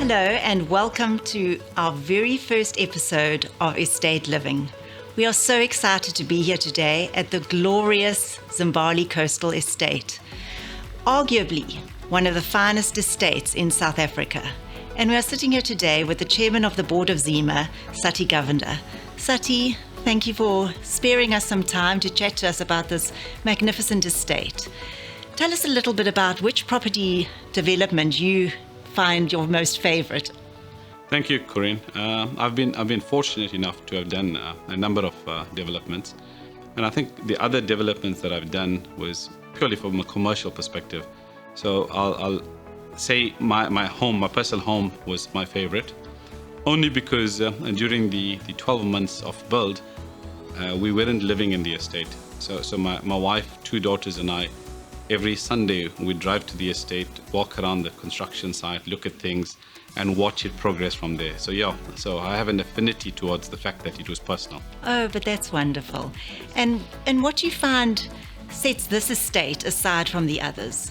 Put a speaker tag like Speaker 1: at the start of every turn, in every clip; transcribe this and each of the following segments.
Speaker 1: Hello and welcome to our very first episode of Estate Living. We are so excited to be here today at the glorious Zimbali Coastal Estate, arguably one of the finest estates in South Africa. And we are sitting here today with the chairman of the board of ZEMA, Sathie Govender. Sathie, thank you for sparing us some time to chat to us about this magnificent estate. Tell us a little bit about which property development you find your most favorite.
Speaker 2: Thank you, Corinne. I've been fortunate enough to have done a number of developments, and I think the other developments that I've done was purely from a commercial perspective. So I'll say my personal home was my favorite, only because during the 12 months of build, we weren't living in the estate. So my wife, 2 daughters, and I, every Sunday we'd drive to the estate, walk around the construction site, look at things, and watch it progress from there. So I have an affinity towards the fact that it was personal.
Speaker 1: Oh, but that's wonderful. And what do you find sets this estate aside from the others?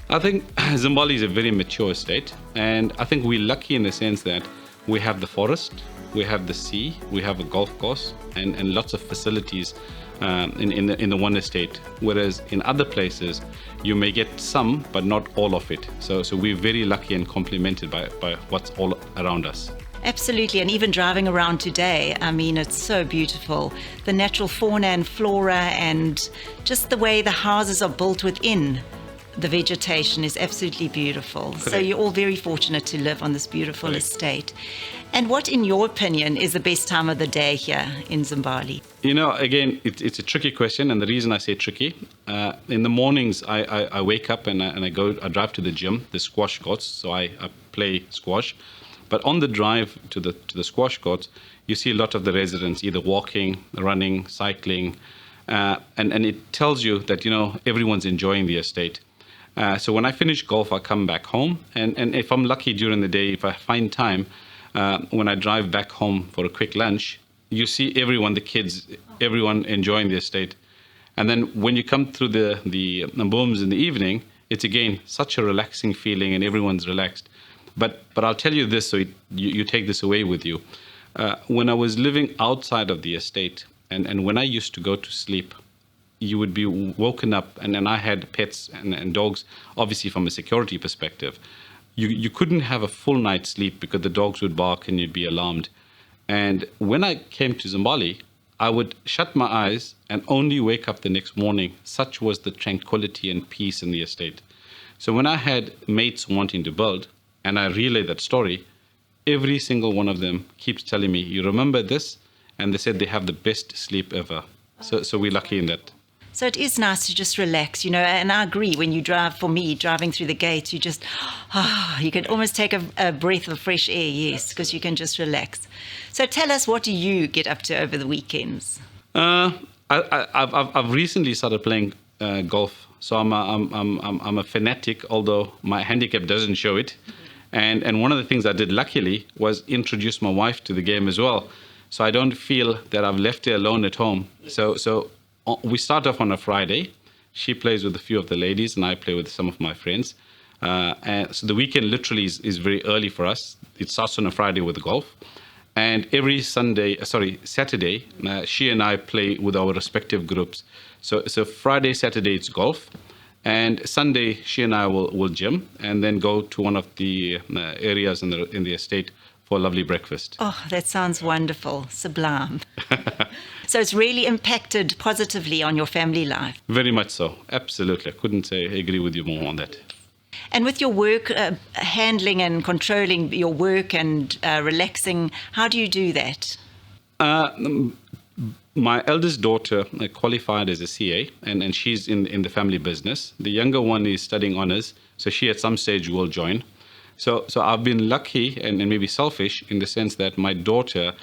Speaker 2: I think Zimbali is a very mature estate, and I think we're lucky in the sense that we have the forest, we have the sea, we have a golf course, and lots of facilities in the one estate. Whereas in other places, you may get some, but not all of it. So we're very lucky and complimented by what's all around us.
Speaker 1: Absolutely, and even driving around today, I mean, it's so beautiful. The natural fauna and flora and just the way the houses are built within the vegetation is absolutely beautiful.
Speaker 2: Correct.
Speaker 1: So you're all very fortunate to live on this beautiful
Speaker 2: Correct.
Speaker 1: estate. And what, in your opinion, is the best time of the day here in Zimbali?
Speaker 2: You know, again, it's a tricky question, and the reason I say tricky, in the mornings I wake up and I drive to the gym, the squash courts, so I play squash. But on the drive to the squash courts, you see a lot of the residents either walking, running, cycling, and it tells you that, you know, everyone's enjoying the estate. So when I finish golf, I come back home, and if I'm lucky during the day, if I find time, when I drive back home for a quick lunch, you see everyone, the kids, everyone enjoying the estate. And then when you come through the booms in the evening, it's again such a relaxing feeling, and everyone's relaxed. But I'll tell you this, so you take this away with you. When I was living outside of the estate, and when I used to go to sleep, you would be woken up, and then I had pets and dogs, obviously from a security perspective. You couldn't have a full night's sleep because the dogs would bark and you'd be alarmed. And when I came to Zimbali, I would shut my eyes and only wake up the next morning. Such was the tranquility and peace in the estate. So when I had mates wanting to build, and I relay that story, every single one of them keeps telling me, you remember this? And they said they have the best sleep ever. So we're lucky in that.
Speaker 1: So it is nice to just relax, you know, and I agree, when you drive, for me, driving through the gates, you just, you can almost take a breath of fresh air, yes, because you can just relax. So tell us, what do you get up to over the weekends?
Speaker 2: I've recently started playing golf, so I'm a fanatic, although my handicap doesn't show it. And one of the things I did luckily was introduce my wife to the game as well, so I don't feel that I've left her alone at home. So we start off on a Friday. She plays with a few of the ladies, and I play with some of my friends. And so the weekend literally is very early for us. It starts on a Friday with golf. And every Saturday, she and I play with our respective groups. So Friday, Saturday, it's golf. And Sunday, she and I will gym and then go to one of the areas in the estate for a lovely breakfast.
Speaker 1: Oh, that sounds wonderful, sublime. So it's really impacted positively on your family life.
Speaker 2: Very much so, absolutely. I couldn't agree with you more on that.
Speaker 1: And with your work, handling and controlling your work and relaxing, how do you do that?
Speaker 2: My eldest daughter qualified as a CA, and she's in the family business. The younger one is studying honours, so she at some stage will join. So I've been lucky and maybe selfish in the sense that my daughter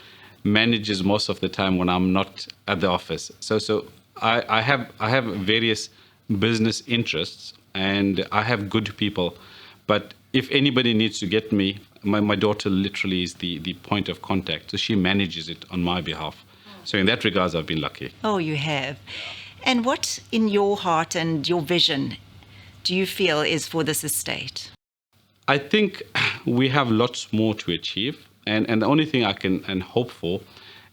Speaker 2: manages most of the time when I'm not at the office. So I have various business interests, and I have good people. But if anybody needs to get me, my daughter literally is the point of contact. So she manages it on my behalf. So in that regards, I've been lucky.
Speaker 1: Oh, you have. And what in your heart and your vision do you feel is for this estate?
Speaker 2: I think we have lots more to achieve. And the only thing I can and hope for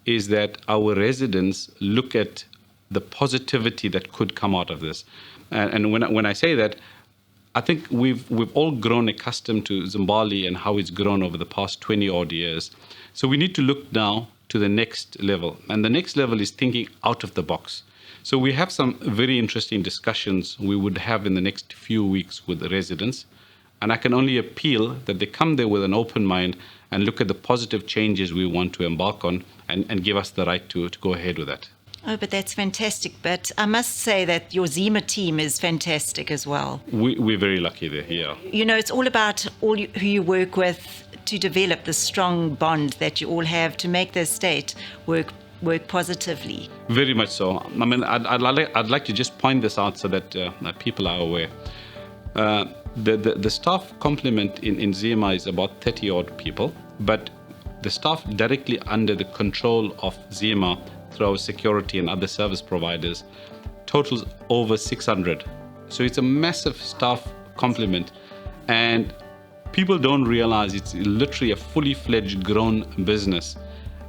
Speaker 2: is that our residents look at the positivity that could come out of this. And when I say that, I think we've all grown accustomed to Zimbali and how it's grown over the past 20 odd years. So we need to look now to the next level. And the next level is thinking out of the box. So we have some very interesting discussions we would have in the next few weeks with the residents. And I can only appeal that they come there with an open mind and look at the positive changes we want to embark on and give us the right to go ahead with that.
Speaker 1: Oh, but that's fantastic. But I must say that your ZEMA team is fantastic as well.
Speaker 2: We're very lucky there, yeah.
Speaker 1: You know, it's all about who you work with to develop the strong bond that you all have to make the estate work positively.
Speaker 2: Very much so. I mean, I'd like to just point this out so that people are aware. The staff complement in ZEMA is about 30 odd people, but the staff directly under the control of ZEMA through our security and other service providers totals over 600. So it's a massive staff complement, and people don't realize it's literally a fully fledged grown business,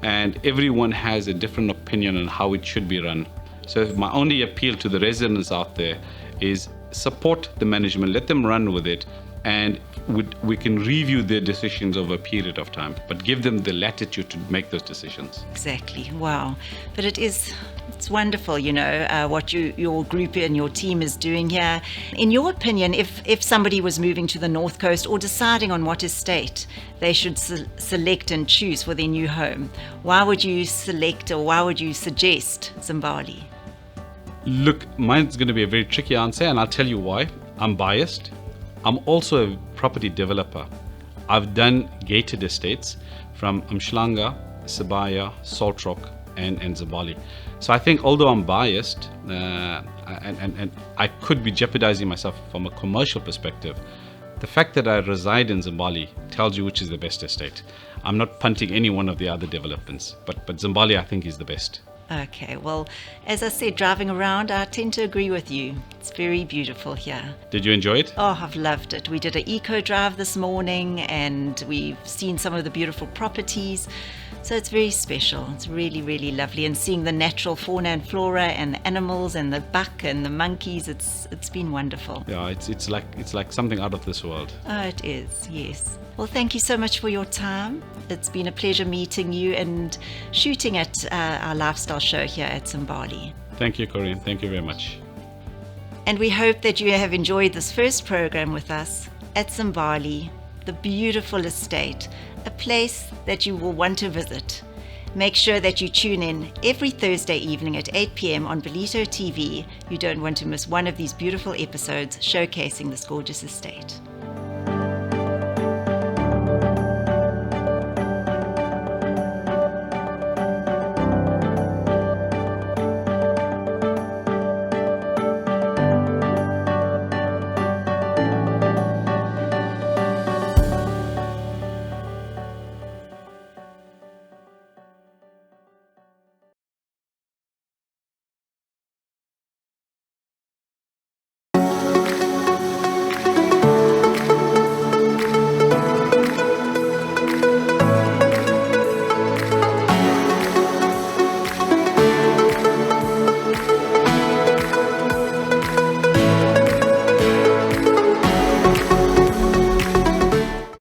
Speaker 2: and everyone has a different opinion on how it should be run. So my only appeal to the residents out there is support the management, let them run with it, and we can review their decisions over a period of time, but give them the latitude to make those decisions.
Speaker 1: Exactly. Wow. But it's wonderful, you know, what your group and your team is doing here. In your opinion, if somebody was moving to the North Coast or deciding on what estate they should select and choose for their new home, why would you select or why would you suggest Zimbali?
Speaker 2: Look, mine's going to be a very tricky answer, and I'll tell you why. I'm biased. I'm also a property developer. I've done gated estates from Umhlanga, Sibaya, Salt Rock, and Zimbali. So I think although I'm biased, and I could be jeopardizing myself from a commercial perspective, the fact that I reside in Zimbali tells you which is the best estate. I'm not punting any one of the other developments, but Zimbali I think is the best.
Speaker 1: Okay, well, as I said, driving around, I tend to agree with you. It's very beautiful here.
Speaker 2: Did you enjoy it?
Speaker 1: Oh, I've loved it. We did an eco drive this morning and we've seen some of the beautiful properties. So it's very special. It's really, really lovely. And seeing the natural fauna and flora and the animals and the buck and the monkeys, it's been wonderful.
Speaker 2: Yeah, it's like something out of this world.
Speaker 1: Oh, it is, yes. Well, thank you so much for your time. It's been a pleasure meeting you and shooting at our lifestyle show here at Zimbali.
Speaker 2: Thank you, Corinne. Thank you very much.
Speaker 1: And we hope that you have enjoyed this first program with us at Zimbali, the beautiful estate, a place that you will want to visit. Make sure that you tune in every Thursday evening at 8 p.m. on Belito TV. You don't want to miss one of these beautiful episodes showcasing this gorgeous estate.